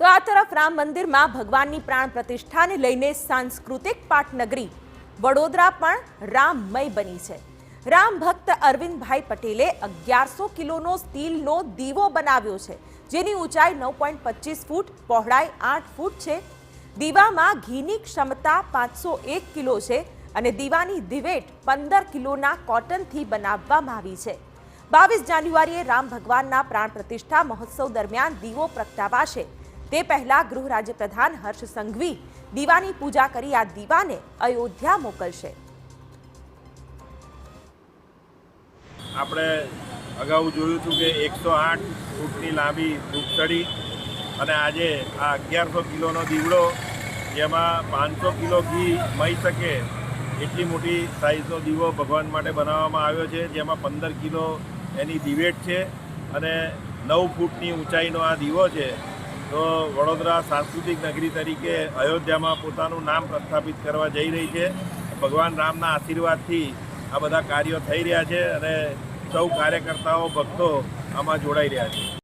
તો આ તરફ રામ મંદિરમાં ભગવાનની પ્રાણ પ્રતિષ્ઠાને લઈને સાંસ્કૃતિક પાટનગરી વડોદરા પણ રામમય બની છે। રામ ભક્ત અરવિંદભાઈ પટેલે 1100 કિલોનો સ્ટીલનો દીવો બનાવ્યો છે, જેની ઊંચાઈ 9.25 ફૂટ, પહોળાઈ 8 ફૂટ છે। દીવામાં ઘીની ક્ષમતા 501 કિલો છે અને દીવાની દિવેટ 15 કિલોના કોટનથી બનાવવામાં આવી છે। 22 જાન્યુઆરીએ રામ ભગવાનના પ્રાણ પ્રતિષ્ઠા મહોત્સવ દરમિયાન દીવો પ્રગટાવાશે। તે પહેલા ગૃહ રાજ્યપ્રધાન હર્ષ સંઘવી દીવાની પૂજા કરી આ દીવાને અયોધ્યા મોકલશે। આપણે અગાઉ જોયું હતું કે 108 ફૂટની લાંબી વૃક્ષડી અને આજે આ 1100 કિલોનો દીવડો, જેમાં 500 કિલો ઘી મળી શકે એટલી મોટી સાઇઝનો દીવો ભગવાન માટે બનાવવામાં આવ્યો છે, જેમાં 15 કિલો એની દિવેટ છે અને 9 ફૂટની ઊંચાઈનો આ દીવો છે। તો વડોદરા સાંસ્કૃતિક નગરી તરીકે અયોધ્યામાં પોતાનું નામ પ્રસ્થાપિત કરવા જઈ રહી છે। ભગવાન રામના આશીર્વાદથી આ બધા કાર્યો થઈ રહ્યા છે અને સૌ કાર્યકર્તાઓ, ભક્તો આમાં જોડાઈ રહ્યા છે।